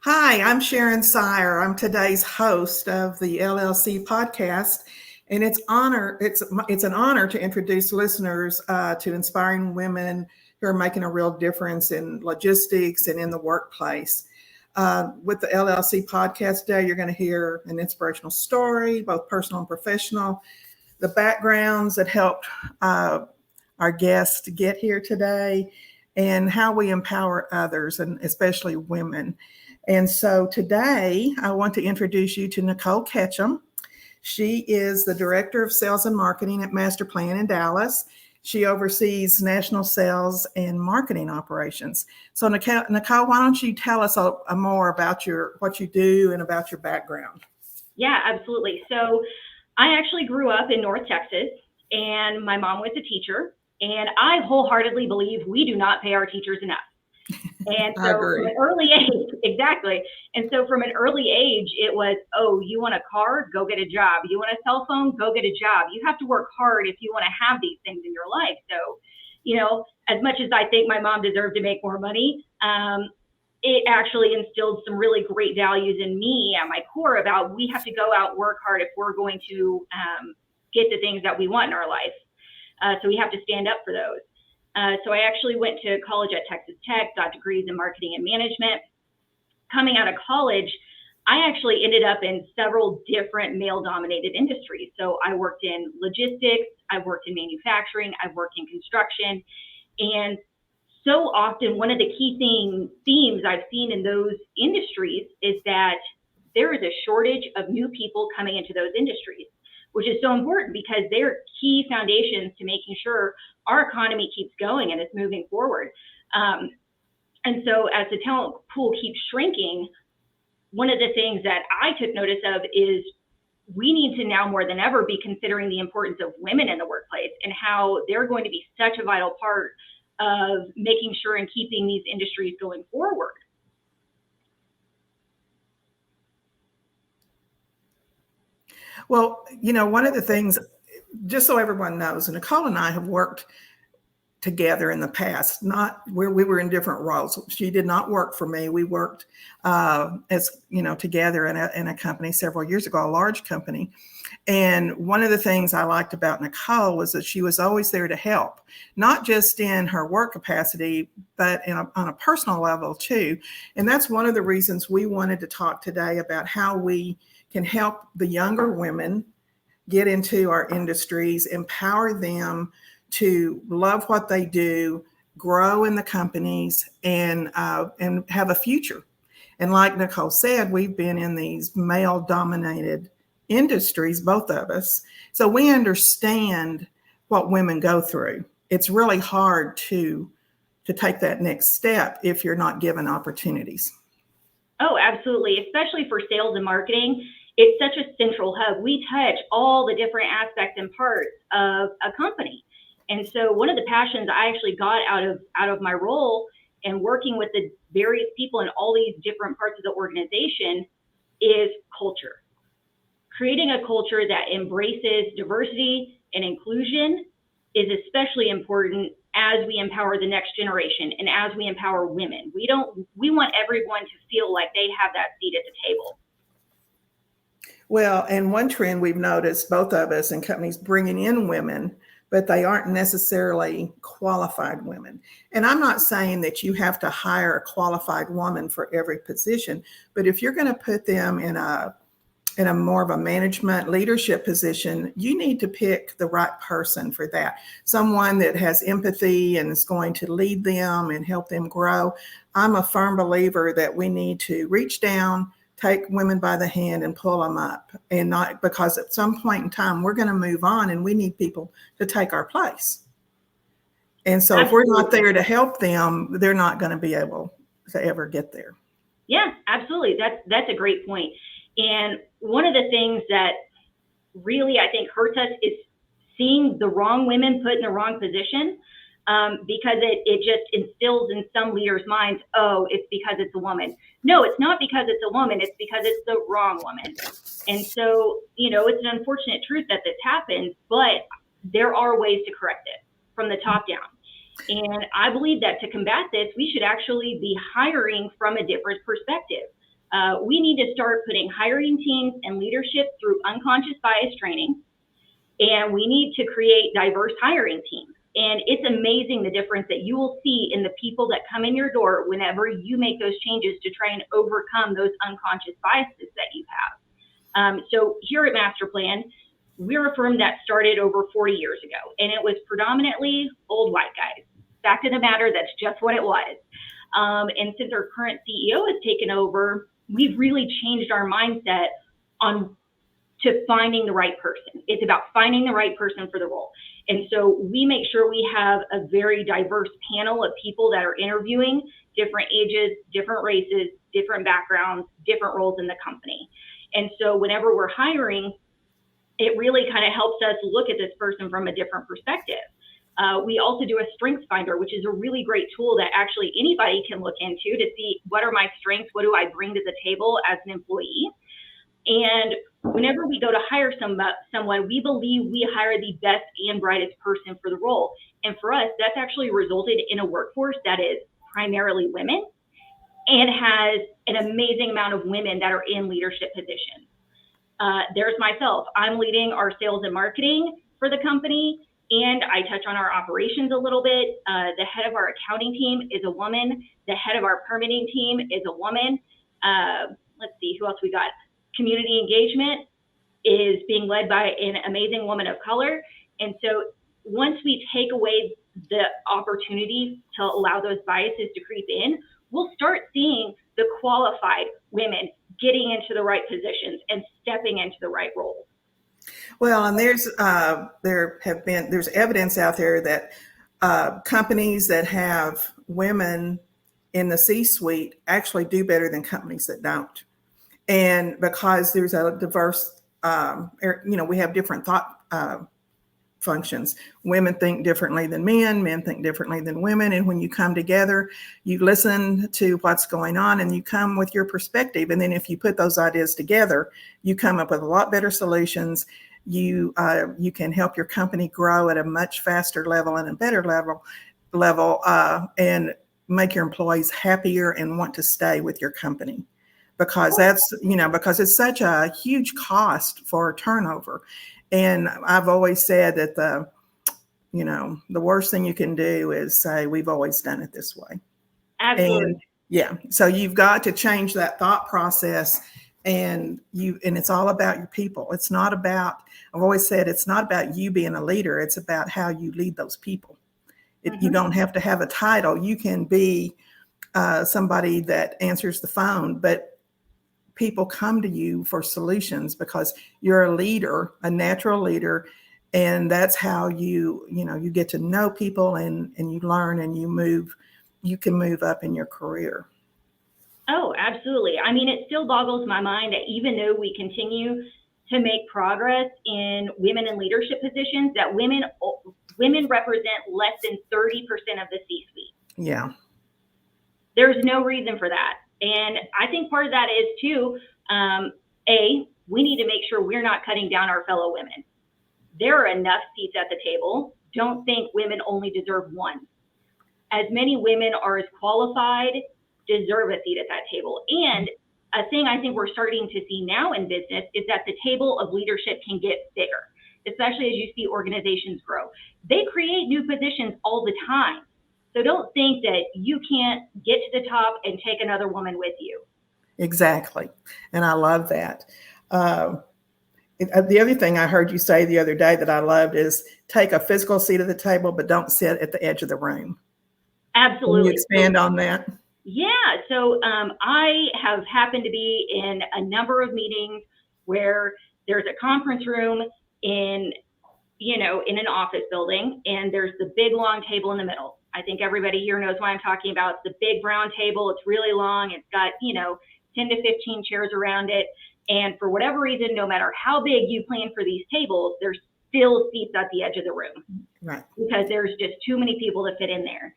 Hi, I'm Sharon Siar. I'm today's host of the LLC podcast, and it's an honor to introduce listeners to inspiring women who are making a real difference in logistics and in the workplace. With the LLC podcast today, you're going to hear an inspirational story, both personal and professional, the backgrounds that helped our guests to get here today, and how we empower others, and especially women. And so today, I want to introduce you to Nicolle Ketcham. She is the Director of Sales and Marketing at Masterplan in Dallas. She oversees national sales and marketing operations. So Nicolle, why don't you tell us more about what you do and about your background? Yeah, absolutely. So I actually grew up in North Texas, and my mom was a teacher, and I wholeheartedly believe we do not pay our teachers enough. And I so from agree. an early age, exactly. And so from an early age, it was, oh, you want a car? Go get a job. You want a cell phone? Go get a job. You have to work hard if you want to have these things in your life. So, as much as I think my mom deserved to make more money, it actually instilled some really great values in me at my core about we have to go out, work hard if we're going to get the things that we want in our life. So we have to stand up for those. So I actually went to college at Texas Tech, got degrees in marketing and management. Coming out of college, I actually ended up in several different male-dominated industries. So I worked in logistics, I worked in manufacturing, I worked in construction. And so often, one of the key themes I've seen in those industries is that there is a shortage of new people coming into those industries, which is so important because they're key foundations to making sure our economy keeps going and is moving forward. And so as the talent pool keeps shrinking, one of the things that I took notice of is we need to now more than ever be considering the importance of women in the workplace and how they're going to be such a vital part of making sure and keeping these industries going forward. Well, one of the things, just so everyone knows, Nicolle and I have worked together in the past, not where we were in different roles. She did not work for me. We worked together in a company several years ago, a large company. And one of the things I liked about Nicolle was that she was always there to help, not just in her work capacity, but on a personal level too. And that's one of the reasons we wanted to talk today about how we can help the younger women get into our industries, empower them to love what they do, grow in the companies, and have a future. And like Nicolle said, we've been in these male-dominated industries, both of us, so we understand what women go through. It's really hard to take that next step if you're not given opportunities. Oh, absolutely, especially for sales and marketing. It's such a central hub. We touch all the different aspects and parts of a company. And so one of the passions I actually got out of my role and working with the various people in all these different parts of the organization is culture. Creating a culture that embraces diversity and inclusion is especially important as we empower the next generation and as we empower women. We want everyone to feel like they have that seat at the table. Well, and one trend we've noticed, both of us in companies, bringing in women, but they aren't necessarily qualified women. And I'm not saying that you have to hire a qualified woman for every position, but if you're going to put them in a more of a management leadership position, you need to pick the right person for that. Someone that has empathy and is going to lead them and help them grow. I'm a firm believer that we need to reach down, take women by the hand and pull them up, and not because at some point in time we're going to move on and we need people to take our place. And so Absolutely. If we're not there to help them, they're not going to be able to ever get there. Yeah, absolutely. That's a great point. And one of the things that really I think hurts us is seeing the wrong women put in the wrong position, because it just instills in some leaders' minds, oh, it's because it's a woman. No, it's not because it's a woman. It's because it's the wrong woman. And so, it's an unfortunate truth that this happens, but there are ways to correct it from the top down. And I believe that to combat this, we should actually be hiring from a different perspective. We need to start putting hiring teams and leadership through unconscious bias training, and we need to create diverse hiring teams. And it's amazing the difference that you will see in the people that come in your door whenever you make those changes to try and overcome those unconscious biases that you have. So here at Masterplan, we're a firm that started over 40 years ago, and it was predominantly old white guys. Fact of the matter, that's just what it was. And since our current CEO has taken over, we've really changed our mindset to finding the right person. It's about finding the right person for the role. And so we make sure we have a very diverse panel of people that are interviewing, different ages, different races, different backgrounds, different roles in the company. And so whenever we're hiring, it really kind of helps us look at this person from a different perspective. We also do a strengths finder, which is a really great tool that actually anybody can look into to see what are my strengths, what do I bring to the table as an employee. And whenever we go to hire someone, we believe we hire the best and brightest person for the role. And for us, that's actually resulted in a workforce that is primarily women and has an amazing amount of women that are in leadership positions. There's myself. I'm leading our sales and marketing for the company, and I touch on our operations a little bit. The head of our accounting team is a woman. The head of our permitting team is a woman. Let's see, who else we got? Community engagement is being led by an amazing woman of color. And so once we take away the opportunity to allow those biases to creep in, we'll start seeing the qualified women getting into the right positions and stepping into the right roles. Well, and there's evidence out there that companies that have women in the C-suite actually do better than companies that don't. And because there's a diverse, we have different thought functions. Women think differently than men think differently than women. And when you come together, you listen to what's going on and you come with your perspective. And then if you put those ideas together, you come up with a lot better solutions. You can help your company grow at a much faster level and a better level and make your employees happier and want to stay with your company. Because because it's such a huge cost for turnover. And I've always said that the worst thing you can do is say, we've always done it this way. Absolutely. And so you've got to change that thought process, and it's all about your people. It's not about, I've always said, it's not about you being a leader. It's about how you lead those people. You don't have to have a title. You can be somebody that answers the phone, but people come to you for solutions because you're a leader, a natural leader. And that's how you get to know people and you learn and you can move up in your career. Oh, absolutely. I mean, it still boggles my mind that even though we continue to make progress in women in leadership positions, that women represent less than 30% of the C-suite. Yeah. There's no reason for that. And I think part of that is too, we need to make sure we're not cutting down our fellow women. There are enough seats at the table. Don't think women only deserve one. As many women are as qualified, deserve a seat at that table. And a thing I think we're starting to see now in business is that the table of leadership can get bigger, especially as you see organizations grow. They create new positions all the time. So don't think that you can't get to the top and take another woman with you. Exactly. And I love that. The other thing I heard you say the other day that I loved is take a physical seat at the table, but don't sit at the edge of the room. Absolutely. Can you expand on that? Yeah. So I have happened to be in a number of meetings where there's a conference room in an office building, and there's the big long table in the middle. I think everybody here knows what I'm talking about. It's the big brown table. It's really long. It's got, 10 to 15 chairs around it. And for whatever reason, no matter how big you plan for these tables, there's still seats at the edge of the room. Right. Because there's just too many people to fit in there.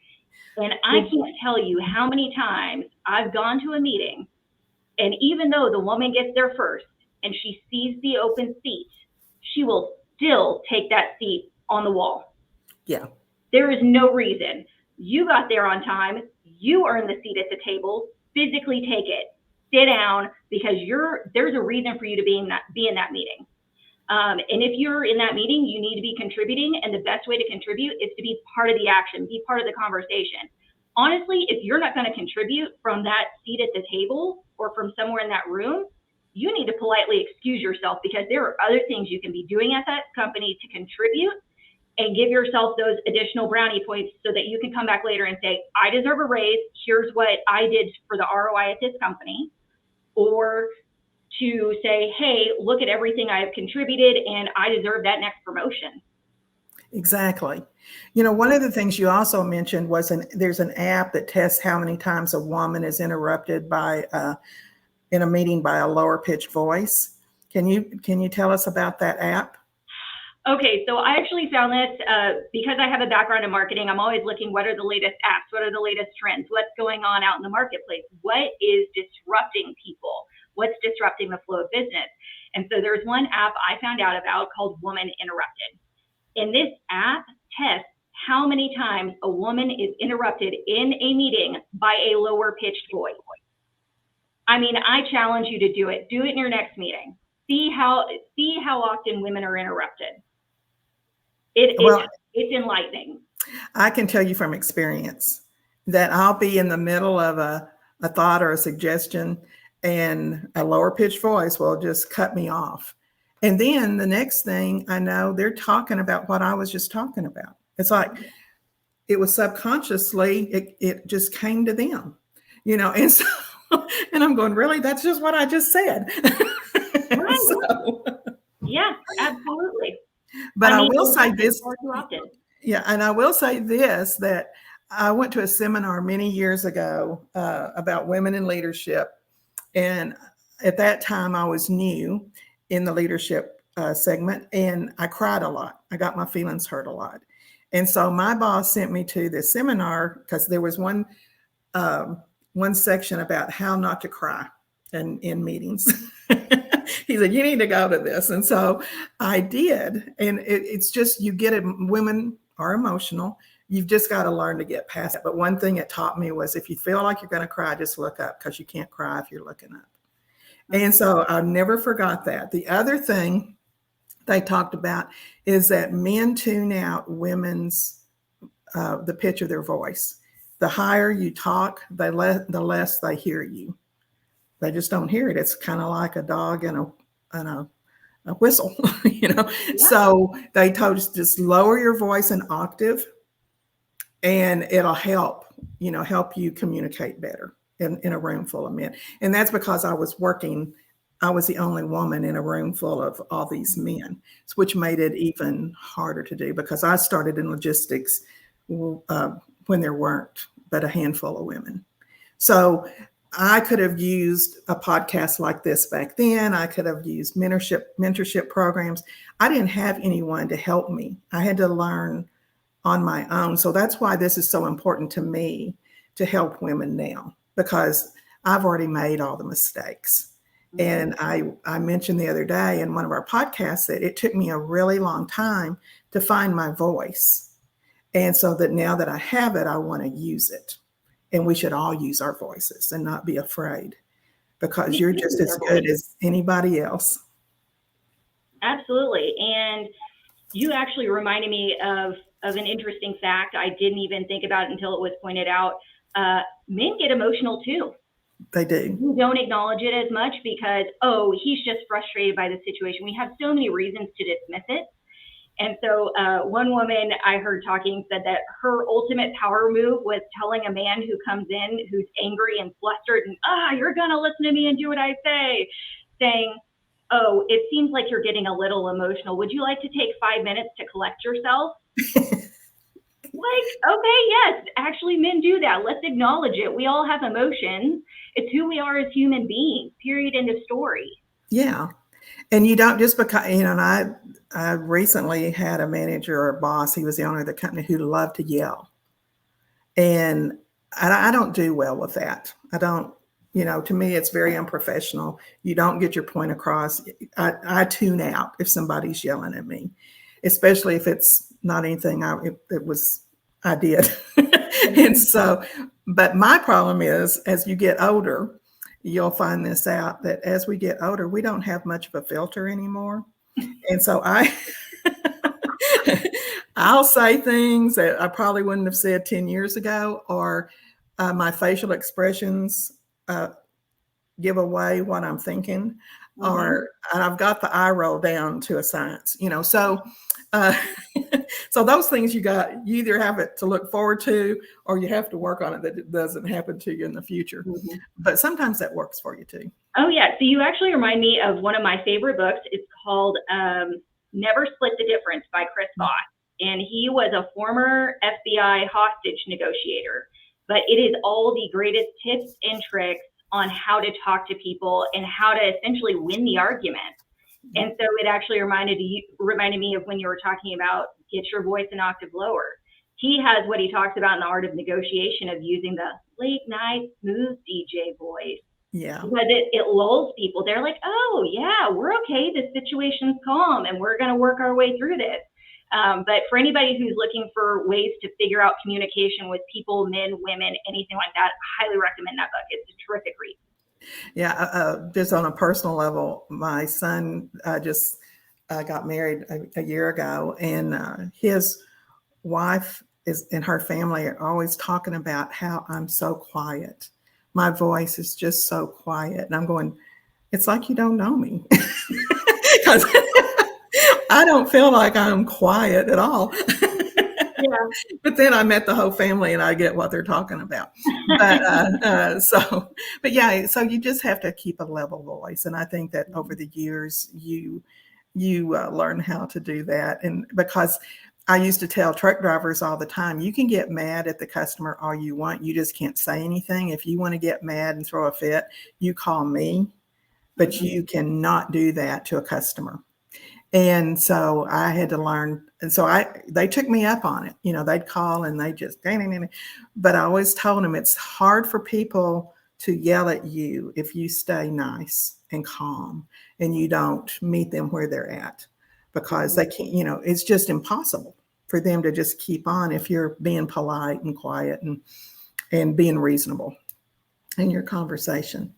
And I can't tell you how many times I've gone to a meeting, and even though the woman gets there first and she sees the open seat, she will still take that seat on the wall. Yeah. There is no reason. You got there on time. You earned the seat at the table. Physically take it. sit down, because there's a reason for you to be in that meeting. And if you're in that meeting, you need to be contributing. And the best way to contribute is to be part of the action, be part of the conversation. Honestly, if you're not going to contribute from that seat at the table or from somewhere in that room, you need to politely excuse yourself, because there are other things you can be doing at that company to contribute and give yourself those additional brownie points so that you can come back later and say, I deserve a raise. Here's what I did for the ROI at this company. Or to say, hey, look at everything I have contributed and I deserve that next promotion. Exactly. One of the things you also mentioned was there's an app that tests how many times a woman is interrupted in a meeting by a lower pitched voice. Can you tell us about that app? Okay, so I actually found this because I have a background in marketing. I'm always looking, what are the latest apps? What are the latest trends? What's going on out in the marketplace? What is disrupting people? What's disrupting the flow of business? And so there's one app I found out about called Woman Interrupted. And this app tests how many times a woman is interrupted in a meeting by a lower pitched voice. I mean, I challenge you to do it. Do it in your next meeting. See how often women are interrupted. It's enlightening. I can tell you from experience that I'll be in the middle of a thought or a suggestion, and a lower pitched voice will just cut me off. And then the next thing I know, they're talking about what I was just talking about. It's like it was subconsciously, it just came to them, and so, and I'm going, really? That's just what I just said. Right. So, yeah, absolutely. But I will say this. Yeah, and I will say this, that I went to a seminar many years ago about women in leadership. And at that time, I was new in the leadership segment, and I cried a lot. I got my feelings hurt a lot. And so my boss sent me to this seminar because there was one section about how not to cry in meetings. He said, you need to go to this. And so I did. And it's just, you get it. Women are emotional. You've just got to learn to get past it. But one thing it taught me was, if you feel like you're going to cry, just look up, because you can't cry if you're looking up. And so I never forgot that. The other thing they talked about is that men tune out women's, the pitch of their voice. The higher you talk, the less they hear you. They just don't hear it. It's kind of like a dog and a whistle, Yeah. So they told us, just lower your voice an octave, and it'll help you communicate better in a room full of men. And that's because I was the only woman in a room full of all these men, which made it even harder to do, because I started in logistics when there weren't but a handful of women. So I could have used a podcast like this back then. I could have used mentorship programs. I didn't have anyone to help me. I had to learn on my own. So that's why this is so important to me, to help women now, because I've already made all the mistakes. And I mentioned the other day in one of our podcasts that it took me a really long time to find my voice. And so that now that I have it, I want to use it. And we should all use our voices and not be afraid, because you're just as good as anybody else. Absolutely. And you actually reminded me of an interesting fact. I didn't even think about it until it was pointed out. Men get emotional too. They do. We don't acknowledge it as much because, he's just frustrated by the situation. We have so many reasons to dismiss it. And so one woman I heard talking said that her ultimate power move was telling a man who comes in who's angry and flustered and, you're going to listen to me and do what I say, saying, it seems like you're getting a little emotional. Would you like to take 5 minutes to collect yourself? Okay, yes, actually men do that. Let's acknowledge it. We all have emotions. It's who we are as human beings, period, end of story. Yeah. And you don't just because, and I recently had a manager or a boss, he was the owner of the company, who loved to yell. And I don't do well with that. I don't, to me, it's very unprofessional. You don't get your point across. I tune out if somebody's yelling at me, especially if it's not anything I did. And so, but my problem is, as you get older, you'll find this out, that as we get older, we don't have much of a filter anymore. And so I'll say things that I probably wouldn't have said 10 years ago, or my facial expressions give away what I'm thinking, and I've got the eye roll down to a science, so so those things you either have it to look forward to, or you have to work on it that it doesn't happen to you in the future. But sometimes that works for you too. Oh yeah, so you actually remind me of one of my favorite books. It's called Never Split the Difference by Chris Voss. And he was a former FBI hostage negotiator, but it is all the greatest tips and tricks on how to talk to people and how to essentially win the argument. And so it actually reminded me of when you were talking about get your voice an octave lower. He has what he talks about in the art of negotiation, of using the late night smooth DJ voice. Yeah. Because it lulls people. They're like, oh yeah, we're okay. The situation's calm and we're going to work our way through this. But for anybody who's looking for ways to figure out communication with people, men, women, anything like that, I highly recommend that book. It's a terrific read. Yeah, just on a personal level, my son just got married a year ago, and his wife and her family are always talking about how I'm so quiet. My voice is just so quiet. And I'm going, it's like you don't know me. Because I don't feel like I'm quiet at all. Yeah. But then I met the whole family and I get what they're talking about. But so you just have to keep a level voice. And I think that over the years, you learn how to do that. And because I used to tell truck drivers all the time, you can get mad at the customer all you want. You just can't say anything. If you want to get mad and throw a fit, you call me, but you cannot do that to a customer. And so I had to learn. And so they took me up on it. They'd call and they just, but I always told them it's hard for people to yell at you if you stay nice and calm and you don't meet them where they're at, because they can't, it's just impossible for them to just keep on if you're being polite and quiet and being reasonable in your conversation.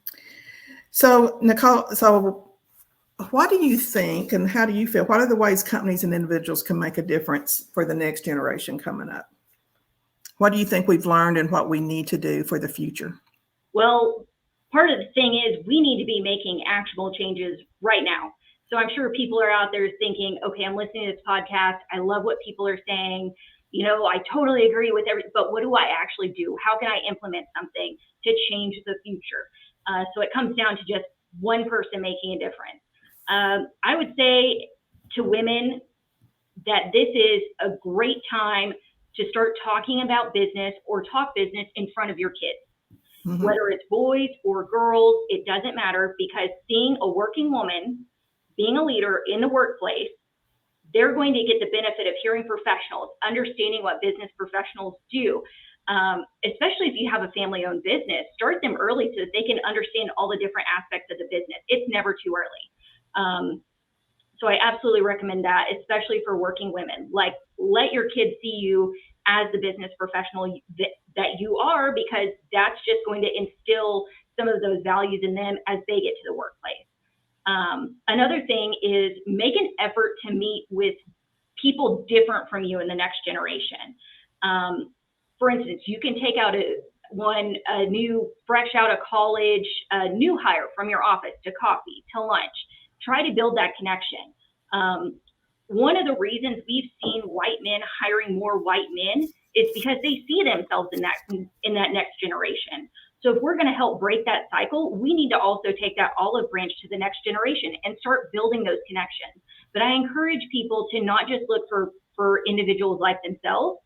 So Nicolle, what do you think and how do you feel? What are the ways companies and individuals can make a difference for the next generation coming up? What do you think we've learned and what we need to do for the future? Well, part of the thing is we need to be making actionable changes right now. So I'm sure people are out there thinking, okay, I'm listening to this podcast. I love what people are saying. I totally agree with everything, but what do I actually do? How can I implement something to change the future? So it comes down to just one person making a difference. I would say to women that this is a great time to start talking about business or talk business in front of your kids. Mm-hmm. Whether it's boys or girls, it doesn't matter, because seeing a working woman being a leader in the workplace, they're going to get the benefit of hearing professionals, understanding what business professionals do. Especially if you have a family-owned business, start them early so that they can understand all the different aspects of the business. It's never too early. So I absolutely recommend that, especially for working women. Like, let your kids see you as the business professional that you are, because that's just going to instill some of those values in them as they get to the workplace. Another thing is make an effort to meet with people different from you in the next generation. For instance, you can take out a new, fresh out of college, a new hire from your office to coffee, to lunch. Try to build that connection. One of the reasons we've seen white men hiring more white men is because they see themselves in that next generation. So if we're going to help break that cycle, we need to also take that olive branch to the next generation and start building those connections. But I encourage people to not just look for individuals like themselves.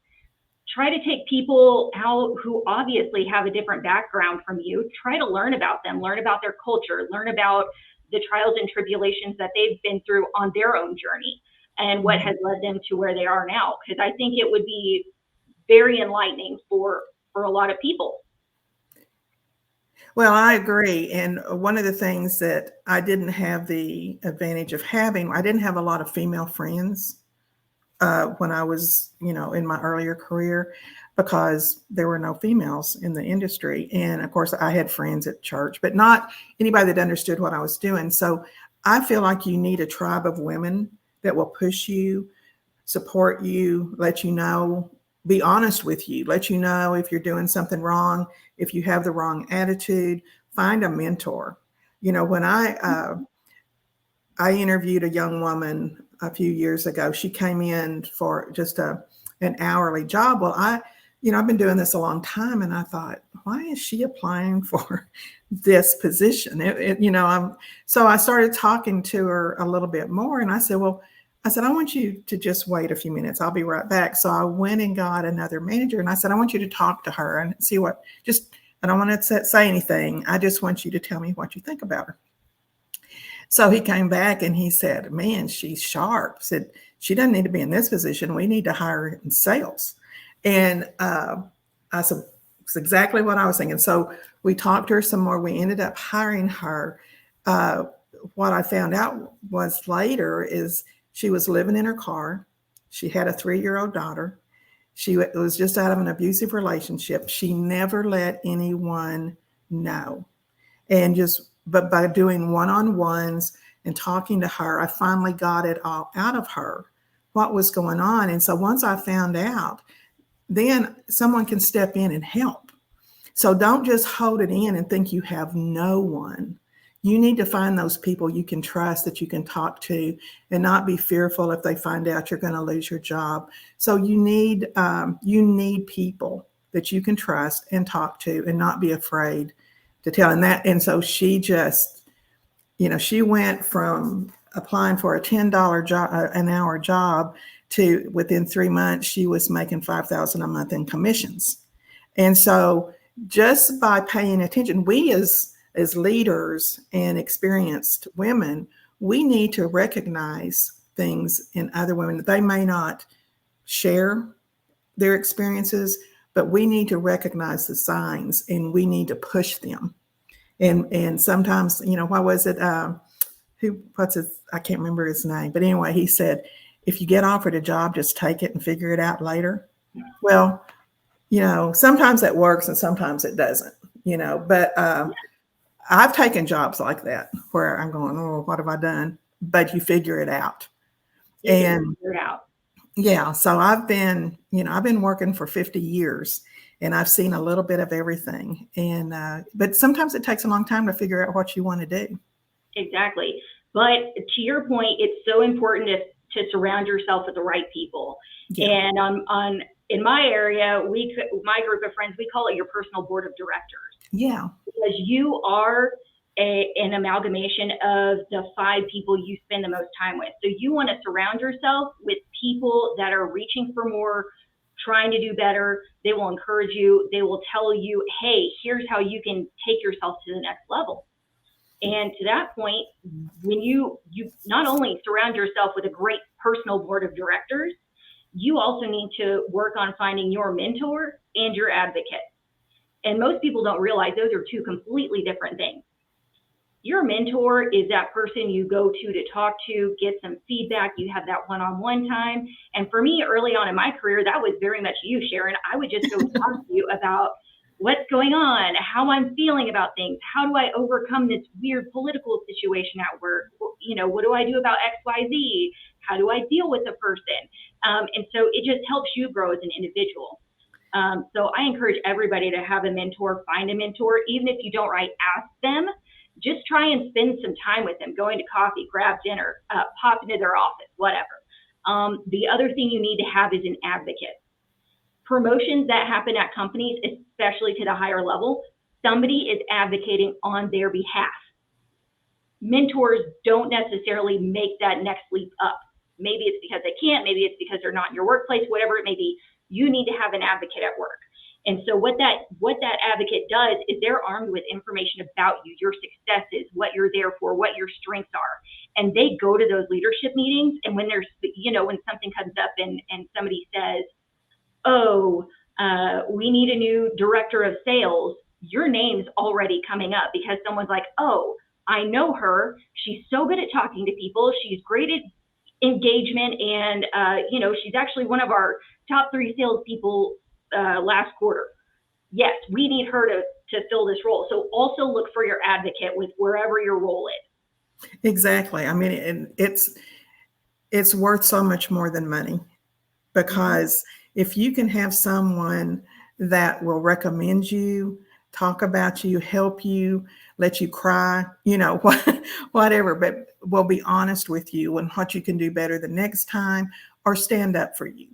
Try to take people out who obviously have a different background from you. Try to learn about them, learn about their culture, learn about the trials and tribulations that they've been through on their own journey and what has led them to where they are now. Because I think it would be very enlightening for a lot of people. Well, I agree. And one of the things that I didn't have the advantage of having, I didn't have a lot of female friends. when I was, in my earlier career, because there were no females in the industry. And of course, I had friends at church, but not anybody that understood what I was doing. So I feel like you need a tribe of women that will push you, support you, let you know, be honest with you, let you know if you're doing something wrong, if you have the wrong attitude. Find a mentor. When I interviewed a young woman a few years ago. She came in for just an hourly job. Well, I've been doing this a long time, and I thought, why is she applying for this position? So I started talking to her a little bit more, and I said, I want you to just wait a few minutes. I'll be right back. So I went and got another manager, and I said, I want you to talk to her and see I don't want to say anything. I just want you to tell me what you think about her. So he came back and he said, man, she's sharp. Said, she doesn't need to be in this position. We need to hire her in sales. And I said, it's exactly what I was thinking. So we talked to her some more. We ended up hiring her. What I found out was later is she was living in her car. She had a 3-year-old daughter. She was just out of an abusive relationship. She never let anyone know. But by doing one-on-ones and talking to her, I finally got it all out of her, what was going on. And so once I found out, then someone can step in and help. So don't just hold it in and think you have no one. You need to find those people you can trust, that you can talk to, and not be fearful if they find out you're going to lose your job. So you need people that you can trust and talk to, and not be afraid to tell. And so she just, she went from applying for a $10 job, an hour job, to within 3 months, she was making $5,000 a month in commissions. And so just by paying attention, we as leaders and experienced women, we need to recognize things in other women that they may not share their experiences, but we need to recognize the signs, and we need to push them. And sometimes, what was it? I can't remember his name, but anyway, he said, if you get offered a job, just take it and figure it out later. Well, sometimes that works and sometimes it doesn't, but I've taken jobs like that where I'm going, oh, what have I done? But you figure it out. Yeah. So I've been working for 50 years, and I've seen a little bit of everything. But sometimes it takes a long time to figure out what you want to do. Exactly. But to your point, it's so important to surround yourself with the right people. Yeah. And in my area, my group of friends, we call it your personal board of directors. Yeah. Because you are an amalgamation of the 5 people you spend the most time with. So you want to surround yourself with people that are reaching for more, trying to do better. They will encourage you. They will tell you, hey, here's how you can take yourself to the next level. And to that point, when you not only surround yourself with a great personal board of directors, you also need to work on finding your mentor and your advocate. And most people don't realize those are 2 completely different things. Your mentor is that person you go to talk to, get some feedback. You have that one-on-one time. And for me, early on in my career, that was very much you, Sharon. I would just go talk to you about what's going on, how I'm feeling about things. How do I overcome this weird political situation at work? What do I do about X, Y, Z? How do I deal with the person? And so it just helps you grow as an individual. So I encourage everybody to have a mentor, find a mentor. Even if you don't ask them, just try and spend some time with them, going to coffee, grab dinner, pop into their office, whatever. The other thing you need to have is an advocate. Promotions that happen at companies, especially to the higher level, somebody is advocating on their behalf. Mentors don't necessarily make that next leap up. Maybe it's because they can't, maybe it's because they're not in your workplace, whatever it may be. You need to have an advocate at work. And so what that advocate does is they're armed with information about you, your successes, what you're there for, what your strengths are. And they go to those leadership meetings. And when there's, when something comes up and somebody says, we need a new director of sales, your name's already coming up because someone's like, oh, I know her. She's so good at talking to people. She's great at engagement. And, she's actually one of our top 3 salespeople last quarter. Yes, we need her to fill this role. So also look for your advocate with wherever your role is. Exactly. I mean, it's worth so much more than money, because if you can have someone that will recommend you, talk about you, help you, let you cry, whatever, but will be honest with you and what you can do better the next time, or stand up for you,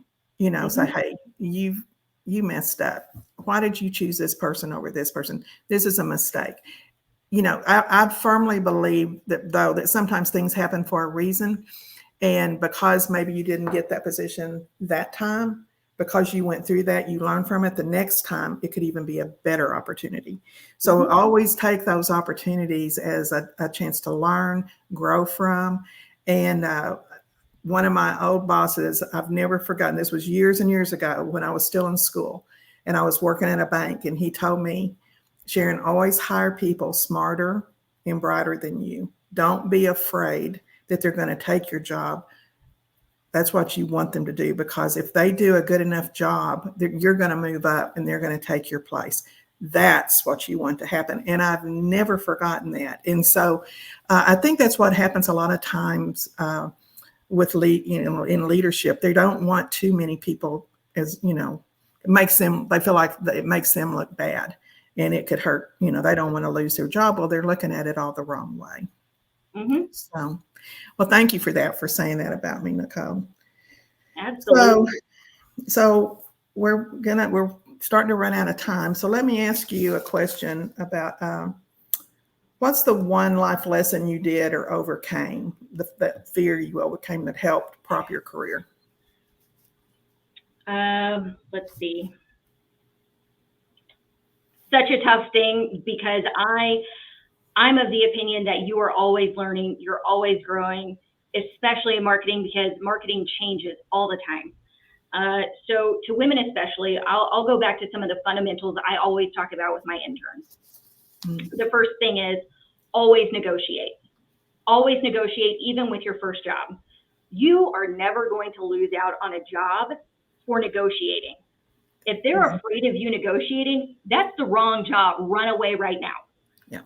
say, hey, you messed up. Why did you choose this person over this person? This is a mistake. I firmly believe that sometimes things happen for a reason. And because maybe you didn't get that position that time, because you went through that, you learn from it, the next time it could even be a better opportunity. So always take those opportunities as a chance to learn, grow from. And one of my old bosses, I've never forgotten, this was years and years ago when I was still in school and I was working at a bank, and he told me, Sharon, always hire people smarter and brighter than you. Don't be afraid that they're going to take your job. That's what you want them to do, because if they do a good enough job, you're going to move up and they're going to take your place. That's what you want to happen. And I've never forgotten that. And so I think that's what happens a lot of times with in leadership. They don't want too many people, as they feel like it makes them look bad, and it could hurt. They don't want to lose their job. Well, they're looking at it all the wrong way. So, well, thank you for saying that about me, Nicolle. Absolutely. So we're starting to run out of time. So let me ask you a question about what's the one life lesson you did or overcame, that fear you overcame that helped prop your career? Let's see. Such a tough thing, because I'm of the opinion that you are always learning, you're always growing, especially in marketing, because marketing changes all the time. So to women especially, I'll go back to some of the fundamentals I always talk about with my interns. The first thing is always negotiate. Always negotiate, even with your first job. You are never going to lose out on a job for negotiating. If they're afraid of you negotiating, that's the wrong job. Run away right now. Yeah.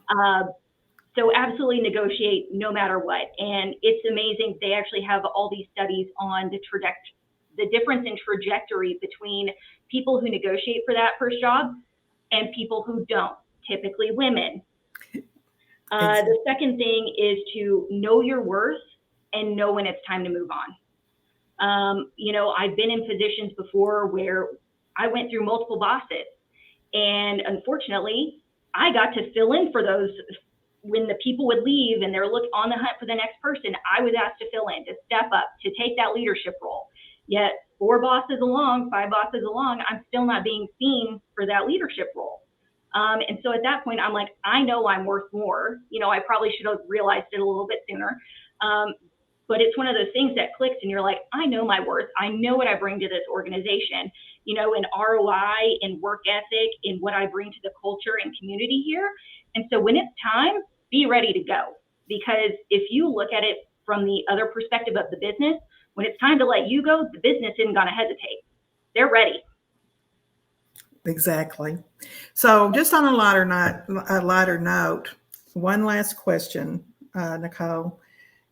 So absolutely negotiate no matter what. And it's amazing. They actually have all these studies on the difference in trajectory between people who negotiate for that first job and people who don't, typically women. The second thing is to know your worth and know when it's time to move on. I've been in positions before where I went through multiple bosses, and unfortunately, I got to fill in for those when the people would leave and they're on the hunt for the next person. I was asked to fill in, to step up, to take that leadership role. Yet 5 bosses along, I'm still not being seen for that leadership role. And so at that point, I'm like, I know I'm worth more. I probably should have realized it a little bit sooner. But it's one of those things that clicks and you're like, I know my worth. I know what I bring to this organization, in ROI, in work ethic, in what I bring to the culture and community here. And so when it's time, be ready to go. Because if you look at it from the other perspective of the business, when it's time to let you go, the business isn't going to hesitate. They're ready. Exactly. So just on a lighter note, one last question, Nicolle,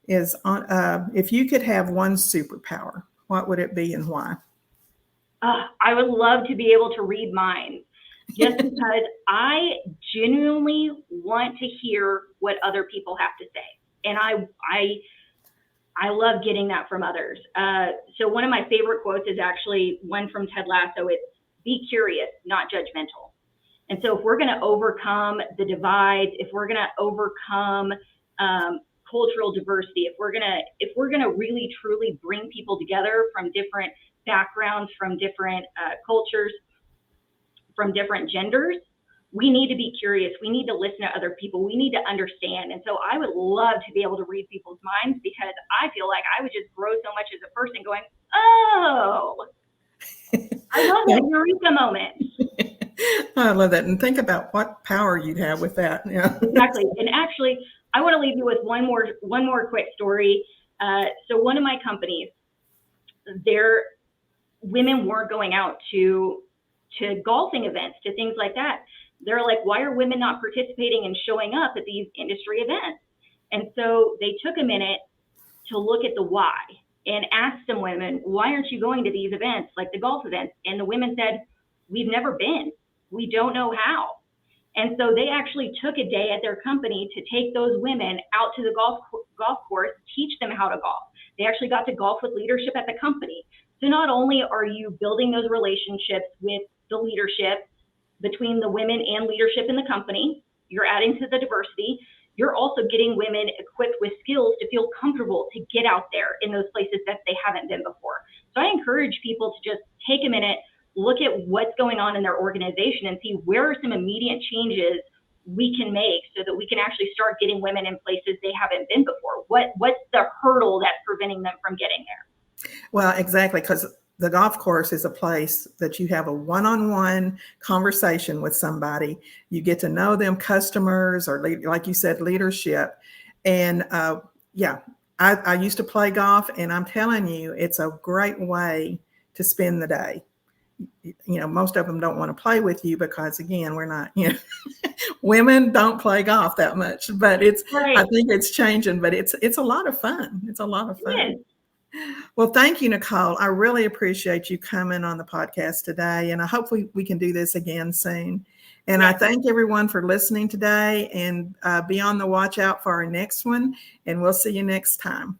is on if you could have one superpower, what would it be and why? I would love to be able to read minds, just because I genuinely want to hear what other people have to say. And I love getting that from others. So one of my favorite quotes is actually one from Ted Lasso. It's, be curious, not judgmental. And so if we're going to overcome the divides, if we're going to overcome cultural diversity, if we're going to really truly bring people together from different backgrounds, from different cultures, from different genders, we need to be curious. We need to listen to other people. We need to understand. And so I would love to be able to read people's minds, because I feel like I would just grow so much as a person going, oh, I love that eureka moment. I love that. And think about what power you'd have with that. Yeah. Exactly. And actually, I want to leave you with one more quick story. So one of my companies, their women weren't going out to golfing events, to things like that. They're like, why are women not participating and showing up at these industry events? And so they took a minute to look at the why and asked some women, why aren't you going to these events, like the golf events? And the women said, we've never been. We don't know how. And so they actually took a day at their company to take those women out to the golf course, teach them how to golf. They actually got to golf with leadership at the company. So not only are you building those relationships with the leadership between the women and leadership in the company, you're adding to the diversity, you're also getting women equipped with skills to feel comfortable to get out there in those places that they haven't been before. So I encourage people to just take a minute, look at what's going on in their organization and see where are some immediate changes we can make so that we can actually start getting women in places they haven't been before. What's the hurdle that's preventing them from getting there? Well, exactly, because the golf course is a place that you have a one-on-one conversation with somebody. You get to know them, customers, or like you said, leadership. And yeah, I used to play golf, and I'm telling you, it's a great way to spend the day. You know, most of them don't want to play with you because, again, we're not, you know, women don't play golf that much, but Right. I think it's changing, but it's a lot of fun. It's a lot of fun. Yes. Well, thank you, Nicolle. I really appreciate you coming on the podcast today, and I hope we can do this again soon. And Yes. I thank everyone for listening today, and be on the watch out for our next one, and we'll see you next time.